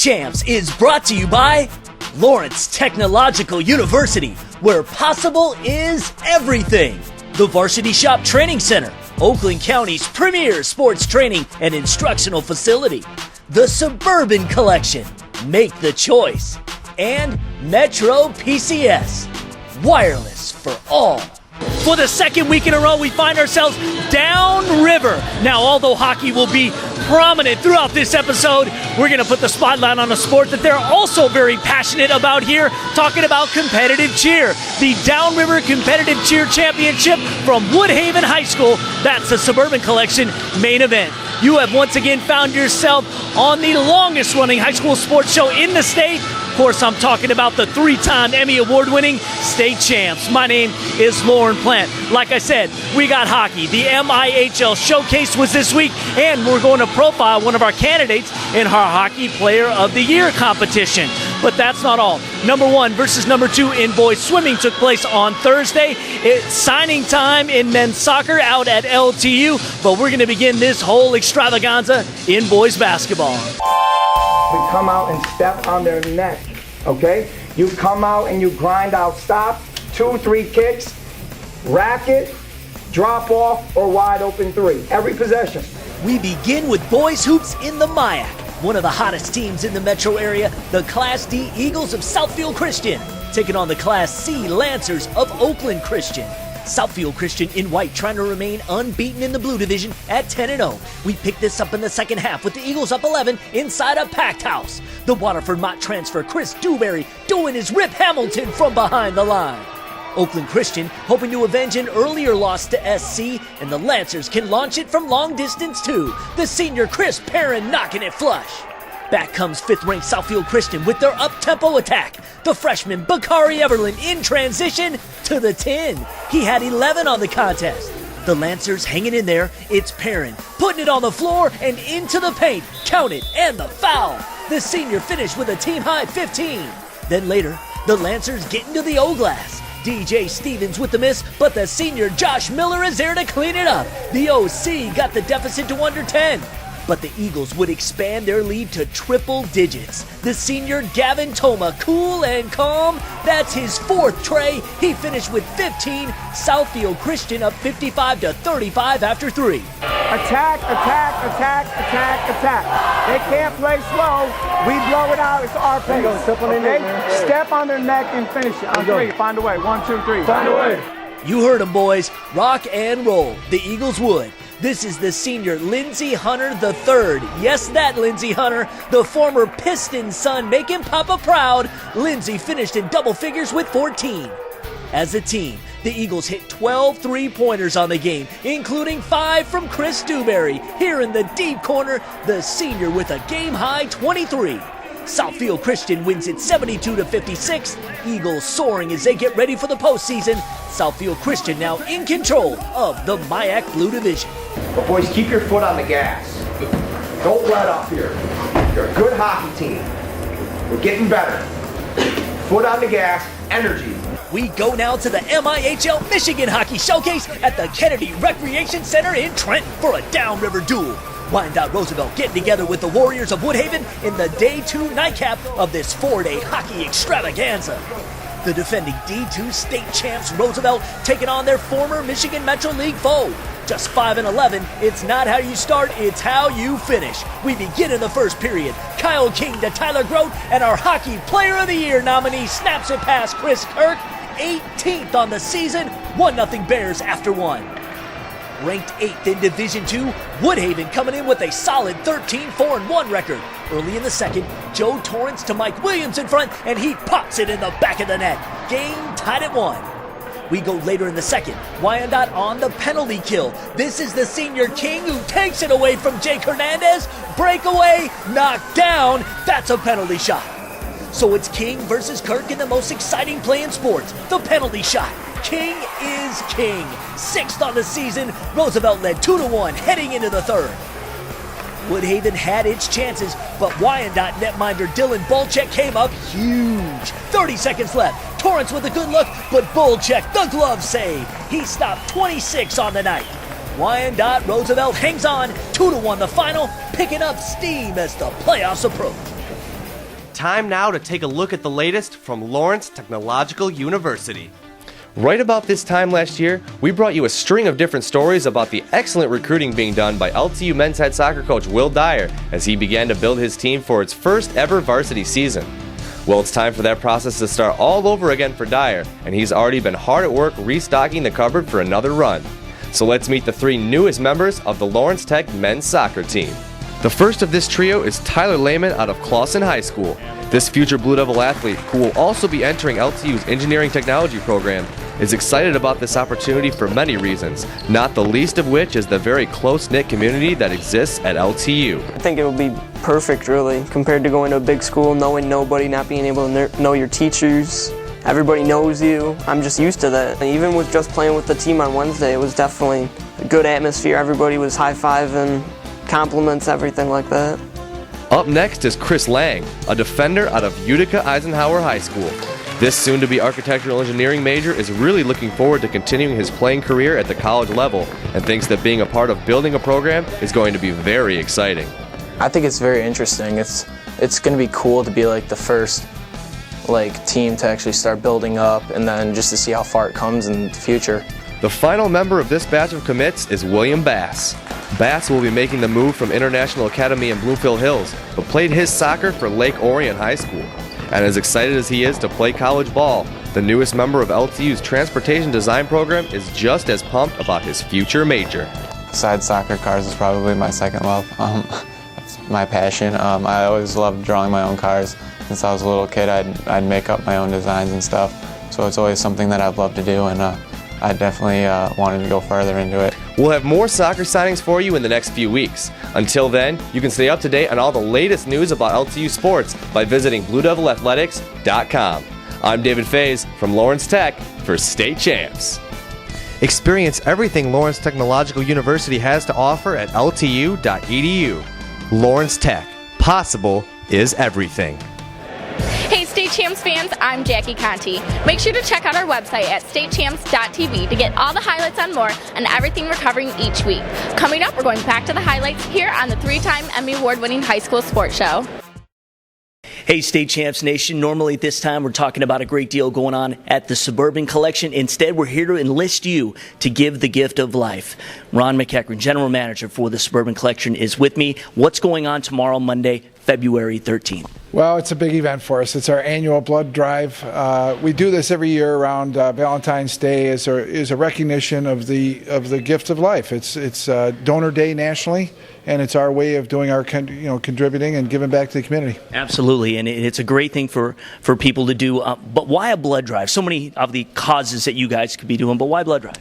CHAMPS is brought to you by Lawrence Technological University, where possible is everything. The Varsity Shop Training Center, Oakland County's premier sports training and instructional facility. The Suburban Collection, make the choice. And Metro PCS, wireless for all. For the second week in a row, we find ourselves downriver. Now, although hockey will be prominent throughout this episode, we're going to put the spotlight on a sport that they're also very passionate about here, talking about competitive cheer. The Downriver Competitive Cheer Championship from Woodhaven High School. That's the Suburban Collection main event. You have once again found yourself on the longest running high school sports show in the state. Of course, I'm talking about the three-time Emmy Award-winning state champs. My name is Lauren Plant. Like I said, we got hockey. The MIHL Showcase was this week, and we're going to profile one of our candidates in our Hockey Player of the Year competition. But that's not all. Number 1 versus number 2 in boys swimming took place on Thursday. It's signing time in men's soccer out at LTU, but we're going to begin this whole extravaganza in boys basketball. We come out and step on their neck, okay? You come out and you grind out stops, 2-3 kicks, racket, drop off, or wide open 3. Every possession. We begin with boys hoops in the MIAC. One of the hottest teams in the metro area, the Class D Eagles of Southfield Christian, taking on the Class C Lancers of Oakland Christian. Southfield Christian in white trying to remain unbeaten in the blue division at 10-0. We pick this up in the second half with the Eagles up 11 inside a packed house. The Waterford Mott transfer Chris Dewberry doing his Rip Hamilton from behind the line. Oakland Christian hoping to avenge an earlier loss to SC, and the Lancers can launch it from long distance too. The senior Chris Perrin knocking it flush. Back comes 5th-ranked Southfield Christian with their up-tempo attack. The freshman Bakari Everlin in transition to the 10. He had 11 on the contest. The Lancers hanging in there. It's Perrin putting it on the floor and into the paint. Count it, and the foul. The senior finished with a team-high 15. Then later, the Lancers get into the O-glass. DJ Stevens with the miss, but the senior Josh Miller is there to clean it up. The OC got the deficit to under 10. But the Eagles would expand their lead to triple digits. The senior Gavin Toma, cool and calm. That's his 4th tray. He finished with 15. Southfield Christian up 55-35 after 3. Attack, attack, attack, attack, attack. They can't play slow. We blow it out. It's our pace. Okay? Step on their neck and finish it. On 3. Find a way. 1, 2, 3. Find a way. You heard them, boys. Rock and roll. The Eagles would. This is the senior Lindsey Hunter III. Yes, that Lindsey Hunter, the former Pistons son, making Papa proud. Lindsey finished in double figures with 14. As a team, the Eagles hit 12 three-pointers on the game, including 5 from Chris Dewberry. Here in the deep corner, the senior with a game-high 23. Southfield Christian wins it 72-56. Eagles soaring as they get ready for the postseason. Southfield Christian now in control of the MIAC Blue Division. But boys, keep your foot on the gas. Don't let up here. You're a good hockey team. We're getting better. Foot on the gas, energy. We go now to the MIHL Michigan Hockey Showcase at the Kennedy Recreation Center in Trenton for a downriver duel. Wyandotte Roosevelt getting together with the Warriors of Woodhaven in the Day 2 nightcap of this 4-day hockey extravaganza. The defending D2 state champs Roosevelt taking on their former Michigan Metro League foe. Just 5-11, it's not how you start, it's how you finish. We begin in the first period. Kyle King to Tyler Grote, and our Hockey Player of the Year nominee snaps it past Chris Kirk. 18th on the season, 1-0 Bears after 1. Ranked 8th in Division II, Woodhaven coming in with a solid 13-4-1 record. Early in the second, Joe Torrance to Mike Williams in front, and he pops it in the back of the net. Game tied at 1. We go later in the second. Wyandotte on the penalty kill. This is the senior King who takes it away from Jake Hernandez. Breakaway, knocked down. That's a penalty shot. So it's King versus Kirk in the most exciting play in sports, the penalty shot. King is king. 6th on the season, Roosevelt led 2-1 heading into the third. Woodhaven had its chances, but Wyandotte netminder Dylan Bolchek came up huge. 30 seconds left. Torrance with a good look, but Bolchek, the glove save. He stopped 26 on the night. Wyandotte Roosevelt hangs on. 2-1 the final, picking up steam as the playoffs approach. time now to take a look at the latest from Lawrence Technological University. Right about this time last year, we brought you a string of different stories about the excellent recruiting being done by LTU men's head soccer coach Will Dyer as he began to build his team for its first ever varsity season. Well, it's time for that process to start all over again for Dyer, and he's already been hard at work restocking the cupboard for another run. So let's meet the three newest members of the Lawrence Tech men's soccer team. The first of this trio is Tyler Lehman out of Clawson High School. This future Blue Devil athlete, who will also be entering LTU's engineering technology program, is excited about this opportunity for many reasons, not the least of which is the very close-knit community that exists at LTU. I think it would be perfect, really, compared to going to a big school, knowing nobody, not being able to know your teachers. Everybody knows you. I'm just used to that. And even with just playing with the team on Wednesday, it was definitely a good atmosphere. Everybody was high-fiving, compliments, everything like that. Up next is Chris Lang, a defender out of Utica Eisenhower High School. This soon-to-be architectural engineering major is really looking forward to continuing his playing career at the college level and thinks that being a part of building a program is going to be very exciting. I think it's very interesting. It's going to be cool to be like the first team to actually start building up and then just to see how far it comes in the future. The final member of this batch of commits is William Bass. Bass will be making the move from International Academy in Bloomfield Hills, but played his soccer for Lake Orion High School. And as excited as he is to play college ball, the newest member of LTU's transportation design program is just as pumped about his future major. Besides soccer, cars is probably my second love. That's my passion. I always loved drawing my own cars. Since I was a little kid, I'd make up my own designs and stuff. So it's always something that I've loved to do, and I definitely wanted to go further into it. We'll have more soccer signings for you in the next few weeks. Until then, you can stay up to date on all the latest news about LTU sports by visiting BlueDevilAthletics.com. I'm David Faze from Lawrence Tech for State Champs. Experience everything Lawrence Technological University has to offer at ltu.edu. Lawrence Tech. Possible is everything. Hey State Champs fans, I'm Jackie Conti. Make sure to check out our website at statechamps.tv to get all the highlights on more and everything we're covering each week. Coming up, we're going back to the highlights here on the 3-time Emmy Award-winning high school sports show. Hey, State Champs Nation. Normally at this time, we're talking about a great deal going on at the Suburban Collection. Instead, we're here to enlist you to give the gift of life. Ron McEachran, General Manager for the Suburban Collection, is with me. What's going on tomorrow, Monday, February 13th? Well, it's a big event for us. It's our annual blood drive. We do this every year around Valentine's Day as a recognition of the gift of life. It's Donor Day nationally, and it's our way of doing our contributing and giving back to the community. Absolutely, and it's a great thing for people to do. But why a blood drive? So many of the causes that you guys could be doing, but why blood drive?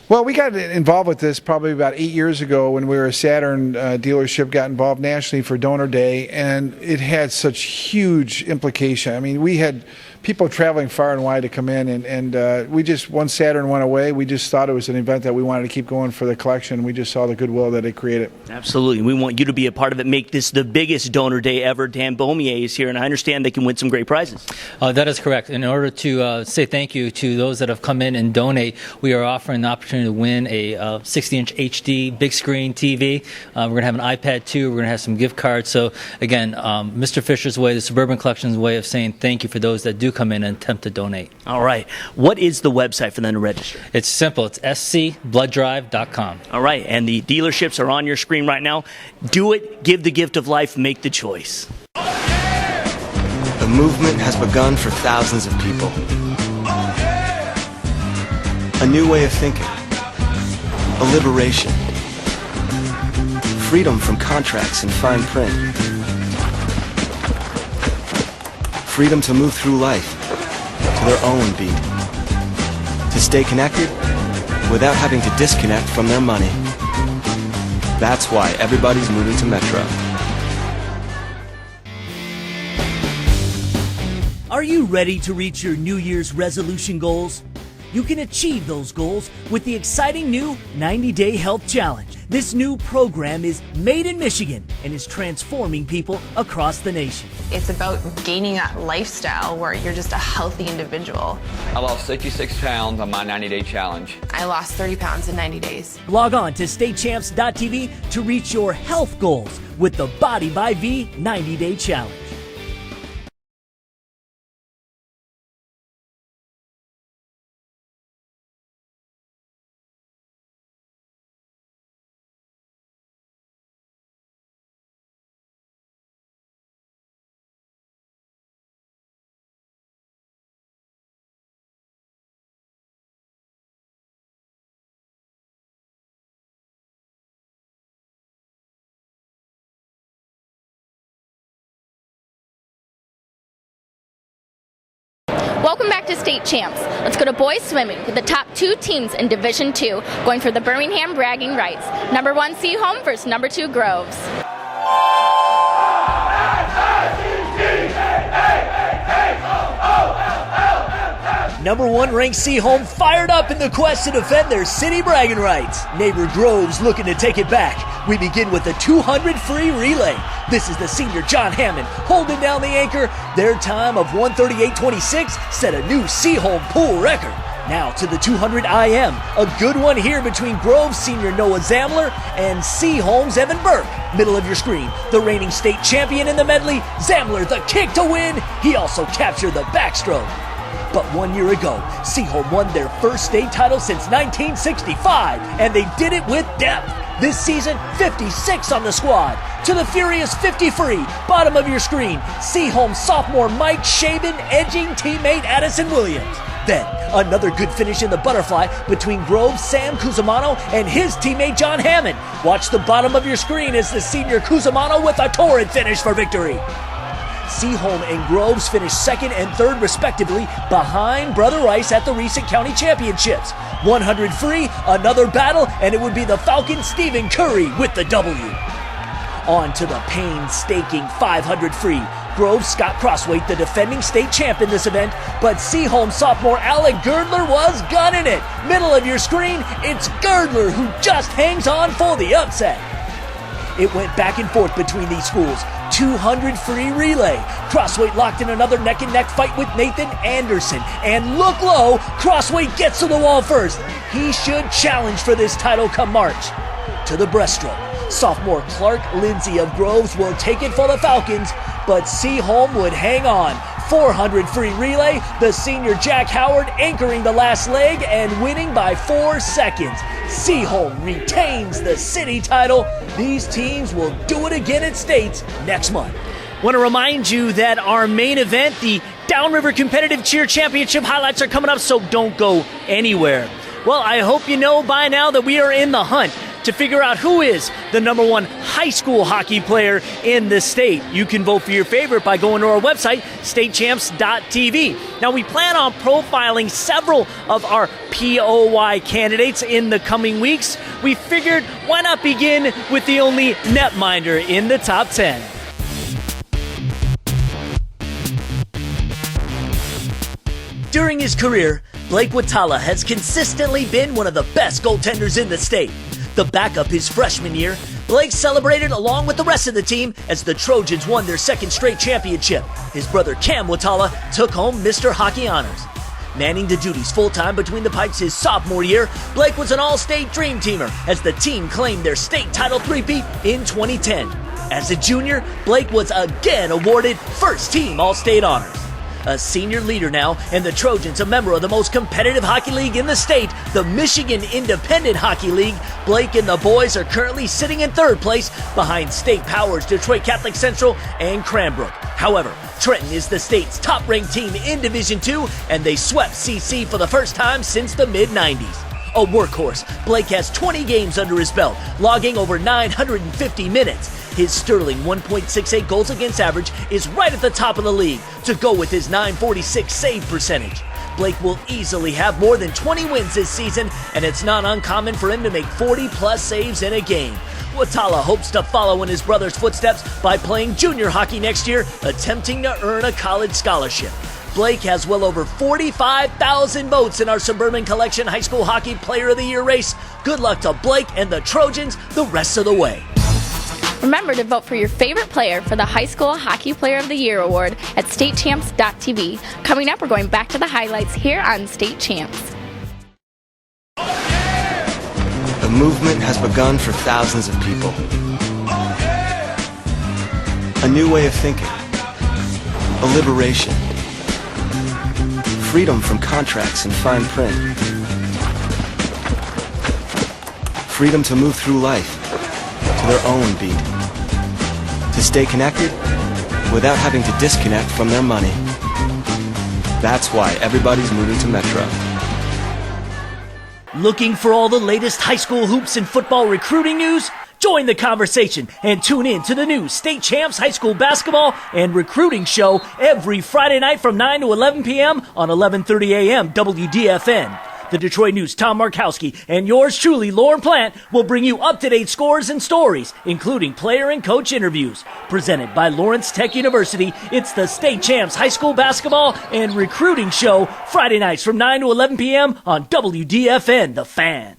Well, we got involved with this probably about 8 years ago when we were a Saturn dealership, got involved nationally for Donor Day, and it had such huge implication. I mean, we had people traveling far and wide to come in, and we just, once Saturn went away, we just thought it was an event that we wanted to keep going for the collection. We just saw the goodwill that it created. Absolutely. We want you to be a part of it, make this the biggest Donor Day ever. Dan Beaumier is here, and I understand they can win some great prizes. That is correct. In order to say thank you to those that have come in and donate, we are offering the opportunity to win a 60-inch HD big screen TV. We're going to have an iPad 2. We're going to have some gift cards. So, again, Mr. Fisher's way, the Suburban Collection's way of saying thank you for those that do come in and attempt to donate. All right. What is the website for them to register? It's simple. It's scblooddrive.com. All right. And the dealerships are on your screen right now. Do it. Give the gift of life. Make the choice. The movement has begun for thousands of people. A new way of thinking. A liberation. Freedom from contracts and fine print. Freedom to move through life to their own beat. To stay connected without having to disconnect from their money. That's why everybody's moving to Metro. Are you ready to reach your New Year's resolution goals? You can achieve those goals with the exciting new 90-Day Health Challenge. This new program is made in Michigan and is transforming people across the nation. It's about gaining that lifestyle where you're just a healthy individual. I lost 66 pounds on my 90-day challenge. I lost 30 pounds in 90 days. Log on to statechamps.tv to reach your health goals with the Body by V 90-Day Challenge. Welcome back to State Champs. Let's go to boys swimming with the top 2 teams in Division II going for the Birmingham bragging rights. Number 1 Seaholm versus number 2 Groves. Number 1 ranked Seaholm fired up in the quest to defend their city bragging rights. Neighbor Groves looking to take it back. We begin with the 200 free relay. This is the senior John Hammond holding down the anchor. Their time of 1:38.26 set a new Seaholm pool record. Now to the 200 IM. A good one here between Groves senior Noah Zamler and Seaholm's Evan Burke. Middle of your screen, the reigning state champion in the medley, Zamler the kick to win. He also captured the backstroke. But 1 year ago, Seaholm won their first state title since 1965, and they did it with depth. This season, 56 on the squad. To the furious 50 free, bottom of your screen, Seaholm sophomore Mike Shaben edging teammate Addison Williams. Then, another good finish in the butterfly between Groves' Sam Cusimano and his teammate John Hammond. Watch the bottom of your screen as the senior Cusimano with a torrid finish for victory. Seaholm and Groves finished 2nd and 3rd respectively behind Brother Rice at the recent county championships. 100 free, another battle, and it would be the Falcon Stephen Curry with the W. On to the painstaking 500 free. Groves Scott Crossweight, the defending state champ in this event, but Seaholm sophomore Alec Girdler was gunning it. Middle of your screen, it's Girdler who just hangs on for the upset. It went back and forth between these schools. 200 free relay. Crossweight locked in another neck-and-neck fight with Nathan Anderson. And look low, Crossweight gets to the wall first. He should challenge for this title come March. To the breaststroke. Sophomore Clark Lindsay of Groves will take it for the Falcons, but Seaholm would hang on. 400 free relay, the senior Jack Howard anchoring the last leg and winning by 4 seconds. Seaholm retains the city title. These teams will do it again at States next month. Want to remind you that our main event, the Downriver Competitive Cheer Championship highlights are coming up, so don't go anywhere. Well, I hope you know by now that we are in the hunt to figure out who is the number 1 high school hockey player in the state. You can vote for your favorite by going to our website, statechamps.tv. Now, we plan on profiling several of our POY candidates in the coming weeks. We figured, why not begin with the only netminder in the top 10? During his career, Blake Watala has consistently been one of the best goaltenders in the state. The backup his freshman year, Blake celebrated along with the rest of the team as the Trojans won their 2nd straight championship. His brother Cam Watala took home Mr. Hockey honors. Manning the duties full-time between the pipes his sophomore year, Blake was an all-state dream teamer as the team claimed their state title three-peat in 2010. As a junior, Blake was again awarded first-team all-state honors. A senior leader now, and the Trojans a member of the most competitive hockey league in the state, the Michigan Independent Hockey League. Blake and the boys are currently sitting in 3rd place behind state powers Detroit Catholic Central and Cranbrook. However, Trenton is the state's top-ranked team in Division II, and they swept CC for the first time since the mid-90s. A workhorse, Blake has 20 games under his belt, logging over 950 minutes. His sterling 1.68 goals against average is right at the top of the league, to go with his .946 save percentage. Blake will easily have more than 20 wins this season, and it's not uncommon for him to make 40-plus saves in a game. Watala hopes to follow in his brother's footsteps by playing junior hockey next year, attempting to earn a college scholarship. Blake has well over 45,000 votes in our Suburban Collection High School Hockey Player of the Year race. Good luck to Blake and the Trojans the rest of the way. Remember to vote for your favorite player for the High School Hockey Player of the Year award at statechamps.tv. Coming up, we're going back to the highlights here on State Champs. The movement has begun for thousands of people. A new way of thinking. A liberation. Freedom from contracts and fine print. Freedom to move through life to their own beat. To stay connected without having to disconnect from their money. That's why everybody's moving to Metro. Looking for all the latest high school hoops and football recruiting news? Join the conversation and tune in to the new State Champs High School Basketball and Recruiting Show every Friday night from 9 to 11 p.m. on 11:30 a.m. WDFN. The Detroit News' Tom Markowski and yours truly, Lauren Plant, will bring you up-to-date scores and stories, including player and coach interviews. Presented by Lawrence Tech University, it's the State Champs High School Basketball and Recruiting Show, Friday nights from 9 to 11 p.m. on WDFN, The Fan.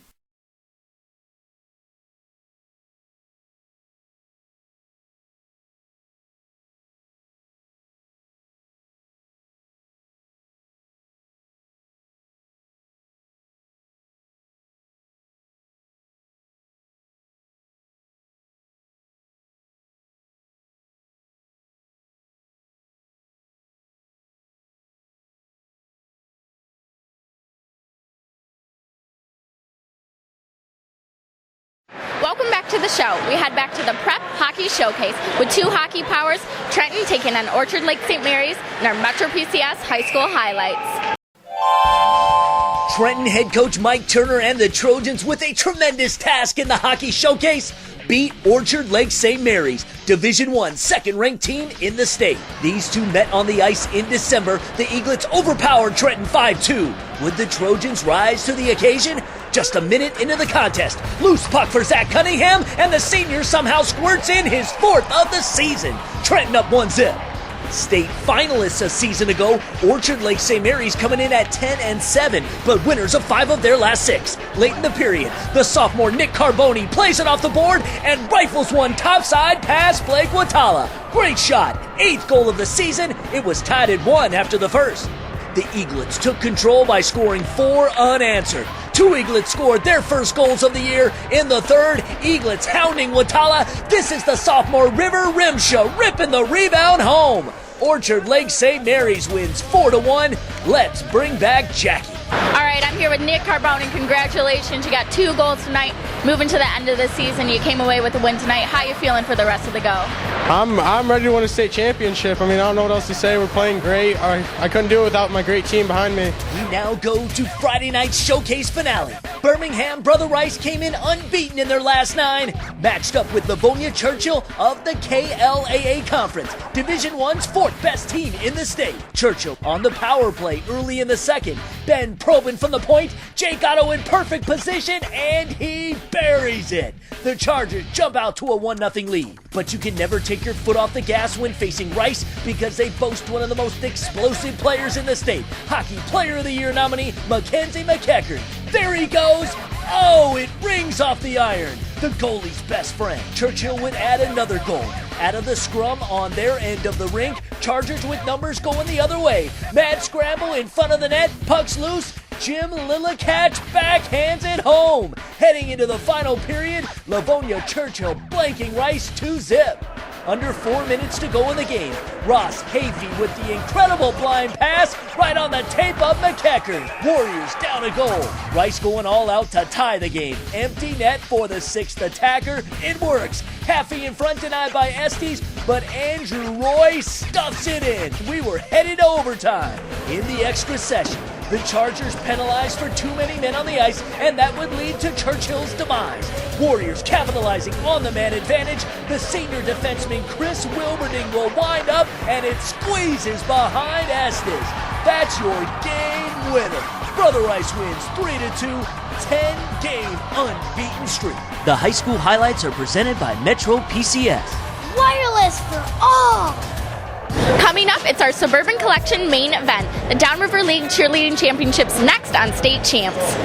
Welcome back to the show. We head back to the Prep Hockey Showcase with two hockey powers, Trenton taking on Orchard Lake St. Mary's, and our Metro PCS High School highlights. Trenton head coach Mike Turner and the Trojans with a tremendous task in the Hockey Showcase. Beat Orchard Lake St. Mary's, Division I second-ranked team in the state. These two met on the ice in December. The Eaglets overpowered Trenton 5-2. Would the Trojans rise to the occasion? Just a minute into the contest, loose puck for Zach Cunningham, and the senior somehow squirts in his fourth of the season. Trenton up 1-0. State finalists a season ago, Orchard Lake St. Mary's coming in at 10-7, but winners of 5 of their last 6. Late in the period, the sophomore Nick Carboni plays it off the board and rifles one topside past Blake Watala. Great shot, 8th goal of the season. It was tied at 1 after the first. The Eaglets took control by scoring 4 unanswered. 2 Eaglets scored their first goals of the year. In the third, Eaglets hounding Watala. This is the sophomore River Rimshaw ripping the rebound home. Orchard Lake St. Mary's wins 4-1. Let's bring back Jackie. All right, I'm here with Nick Carboni. Congratulations. You got 2 goals tonight. Moving to the end of the season, you came away with a win tonight. How you feeling for the rest of the go? I'm ready to win a state championship. I mean, I don't know what else to say. We're playing great. I couldn't do it without my great team behind me. We now go to Friday night's showcase finale. Birmingham Brother Rice came in unbeaten in their last 9, matched up with Livonia Churchill of the KLAA Conference, Division I's 4th best team in the state. Churchill on the power play early in the second. Ben Probin from the point, Jake Otto in perfect position, and he buries it. The Chargers jump out to a 1-0 lead. But you can never take your foot off the gas when facing Rice because they boast one of the most explosive players in the state. Hockey Player of the Year nominee, Mackenzie McEachern. There he goes. Oh, it rings off the iron. The goalie's best friend. Churchill would add another goal. Out of the scrum on their end of the rink, Chargers with numbers going the other way. Mad scramble in front of the net, puck's loose. Jim Lillicatch backhands it home. Heading into the final period, Livonia Churchill blanking Rice 2-0. Under 4 minutes to go in the game. Ross Hayfie with the incredible blind pass right on the tape of McEachern. Warriors down a goal. Rice going all out to tie the game. Empty net for the 6th attacker. It works. Haffey in front denied by Estes, but Andrew Roy stuffs it in. We were headed to overtime. In the extra session, the Chargers penalized for too many men on the ice, and that would lead to Churchill's demise. Warriors capitalizing on the man advantage. The senior defenseman Chris Wilberding will wind up, and it squeezes behind Estes. That's your game winner. Brother Rice wins 3-2, 10-game unbeaten streak. The high school highlights are presented by Metro PCS. Wireless for all. Coming up, it's our Suburban Collection main event, the Downriver League Cheerleading Championships, next on State Champs.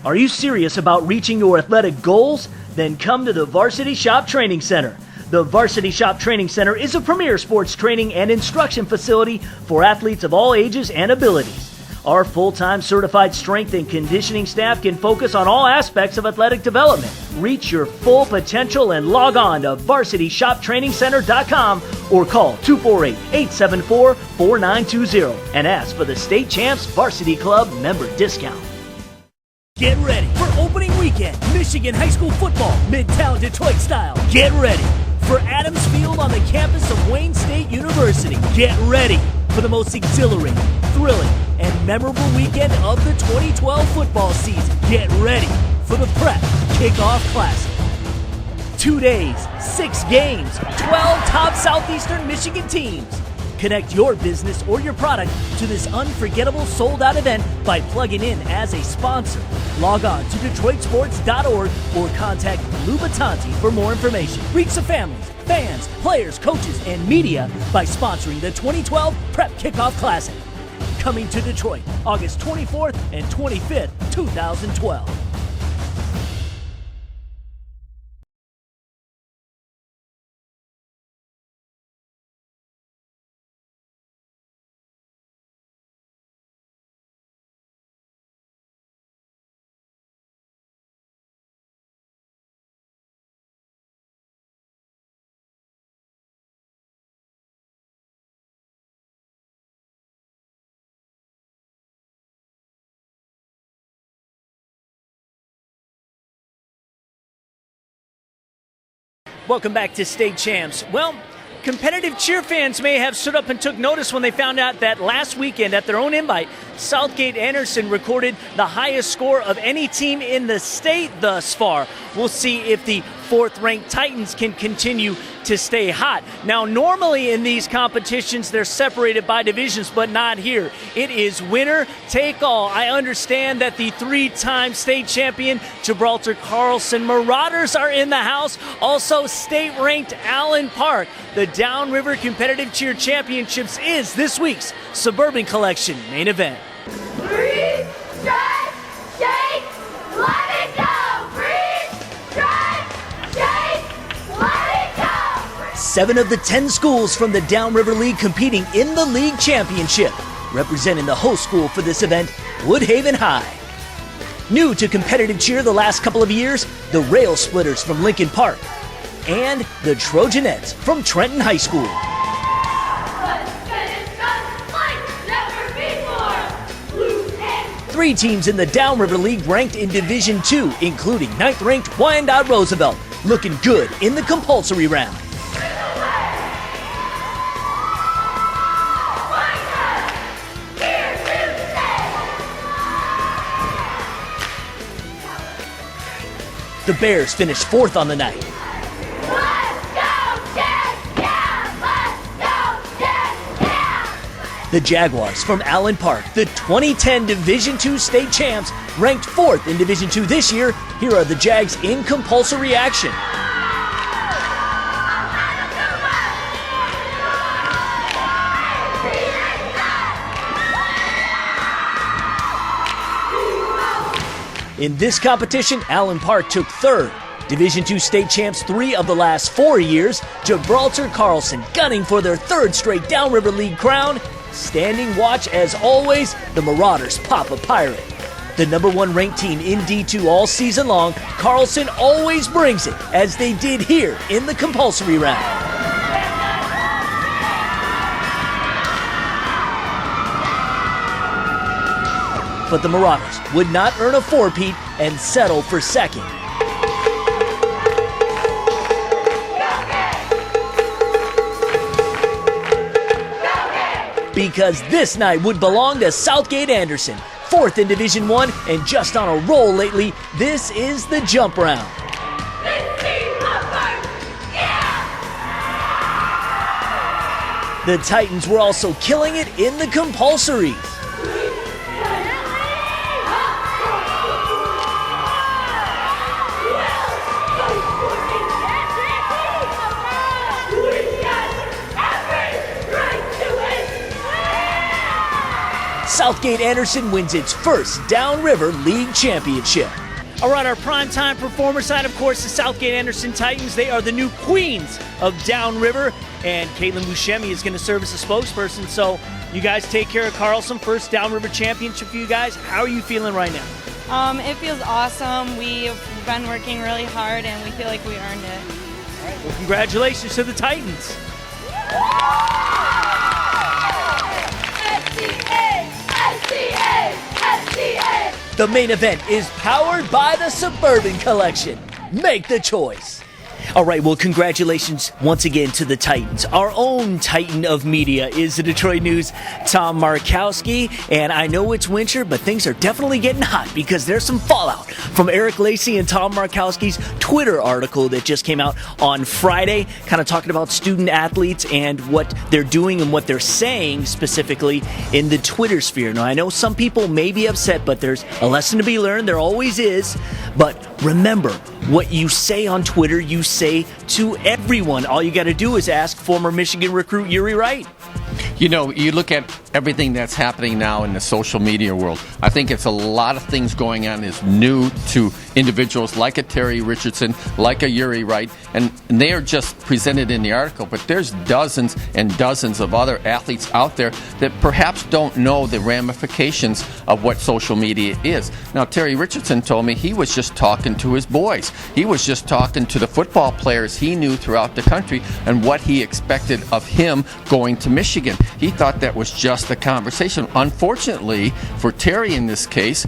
Are you serious about reaching your athletic goals? Then come to the Varsity Shop Training Center. The Varsity Shop Training Center is a premier sports training and instruction facility for athletes of all ages and abilities. Our full-time certified strength and conditioning staff can focus on all aspects of athletic development. Reach your full potential and log on to varsityshoptrainingcenter.com or call 248-874-4920 and ask for the State Champs Varsity Club member discount. Get ready for opening weekend, Michigan high school football, Midtown Detroit style. Get ready for Adams Field on the campus of Wayne State University. Get ready for the most exhilarating, thrilling, and memorable weekend of the 2012 football season. Get ready for the Prep Kickoff Classic. 2 days, 6 games, 12 top Southeastern Michigan teams. Connect your business or your product to this unforgettable sold-out event by plugging in as a sponsor. Log on to DetroitSports.org or contact Lou Battanti for more information. Reach the families, fans, players, coaches, and media by sponsoring the 2012 Prep Kickoff Classic. Coming to Detroit, August 24th and 25th, 2012. Welcome back to State Champs. Well, competitive cheer fans may have stood up and took notice when they found out that last weekend at their own invite, Southgate Anderson recorded the highest score of any team in the state thus far. We'll see if the fourth-ranked Titans can continue to stay hot. Now, normally in these competitions, they're separated by divisions, but not here. It is winner take all. I understand that the three-time state champion Gibraltar Carlson Marauders are in the house. Also, state-ranked Allen Park. The Downriver Competitive Cheer Championships is this week's Suburban Collection main event. Breathe, stretch, shake, let it go. Breathe, stretch, shake, let it go. 7 of the 10 schools from the Downriver League competing in the league championship. Representing the host school for this event, Woodhaven High. New to competitive cheer the last couple of years, the Rail Splitters from Lincoln Park. And the Trojanettes from Trenton High School. 3 teams in the Downriver League ranked in Division II, including 9th-ranked Wyandotte Roosevelt, looking good in the compulsory round. The Bears finished 4th on the night. The Jaguars from Allen Park, the 2010 Division II state champs, ranked 4th in Division II this year. Here are the Jags in compulsory action. In this competition, Allen Park took 3rd. Division II state champs 3 of the last 4 years, Gibraltar Carlson gunning for their 3rd straight Downriver League crown. Standing watch, as always, the Marauders pop a pirate. The number 1 ranked team in D2 all season long, Carlson always brings it, as they did here in the compulsory round. But the Marauders would not earn a four-peat and settle for 2nd. Because this night would belong to Southgate Anderson, 4th in Division I and just on a roll lately. This is the jump round. The Titans were also killing it in the compulsories. Southgate Anderson wins its first Downriver League championship. All right, our primetime performer side, of course, the Southgate Anderson Titans. They are the new queens of Downriver, and Caitlin Buscemi is going to serve as a spokesperson. So you guys take care of Carlson, first Downriver championship for you guys. How are you feeling right now? It feels awesome. We've been working really hard, and we feel like we earned it. All right, well, congratulations to the Titans. The main event is powered by the Suburban Collection. Make the choice. All right, well, congratulations once again to the Titans. Our own Titan of media is the Detroit News' Tom Markowski. And I know it's winter, but things are definitely getting hot because there's some fallout from Eric Lacey and Tom Markowski's Twitter article that just came out on Friday, kind of talking about student athletes and what they're doing and what they're saying specifically in the Twitter sphere. Now, I know some people may be upset, but there's a lesson to be learned. There always is. But remember, what you say on Twitter, you say to everyone. All you got to do is ask former Michigan recruit Yuri Wright. You know, you look at everything that's happening now in the social media world. I think it's a lot of things going on is new to individuals like a Terry Richardson, like a Yuri Wright, and they are just presented in the article. But there's dozens and dozens of other athletes out there that perhaps don't know the ramifications of what social media is. Now, Terry Richardson told me he was just talking to his boys. He was just talking to the football players he knew throughout the country and what he expected of him going to Michigan. He thought that was just a conversation. Unfortunately, for Terry in this case,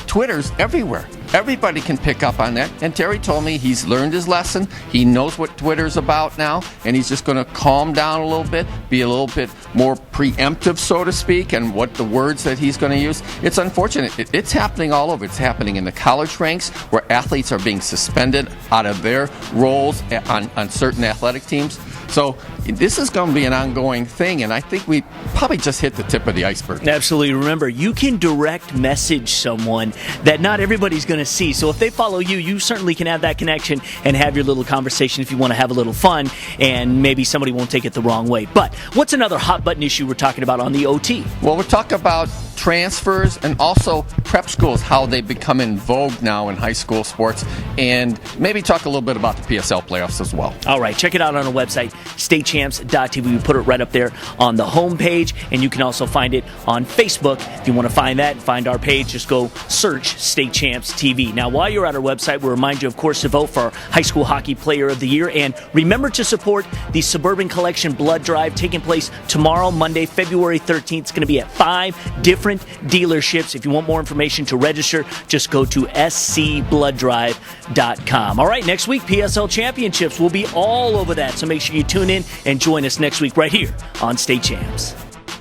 Twitter's everywhere. Everybody can pick up on that. And Terry told me he's learned his lesson. He knows what Twitter's about now, and he's just going to calm down a little bit, be a little bit more preemptive, so to speak, and what the words that he's going to use. It's unfortunate. It's happening all over. It's happening in the college ranks where athletes are being suspended out of their roles on certain athletic teams. So this is going to be an ongoing thing, and I think we probably just hit the tip of the iceberg. Absolutely. Remember, you can direct message someone that not everybody's going to see. So if they follow you, you certainly can have that connection and have your little conversation if you want to have a little fun, and maybe somebody won't take it the wrong way. But what's another hot button issue we're talking about on the OT? Well, we're talking about transfers and also prep schools, how they become in vogue now in high school sports, and maybe talk a little bit about the PSL playoffs as well. All right, check it out on our website, statechamps.tv. We put it right up there on the homepage, and you can also find it on Facebook. If you want to find that, find our page, just go search State Champs TV. Now, while you're at our website, we'll remind you, of course, to vote for our High School Hockey Player of the Year, and remember to support the Suburban Collection Blood Drive taking place tomorrow, Monday, February 13th. It's going to be at 5 different dealerships. If you want more information to register, just go to scblooddrive.com. All right, next week, PSL Championships. We'll be all over that, so make sure you tune in and join us next week right here on State Champs.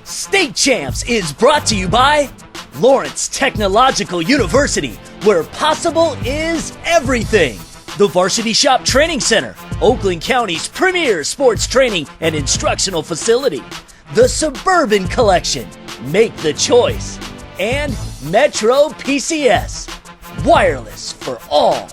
State Champs is brought to you by Lawrence Technological University, where possible is everything. The Varsity Shop Training Center, Oakland County's premier sports training and instructional facility. The Suburban Collection, make the choice. And Metro PCS, wireless for all.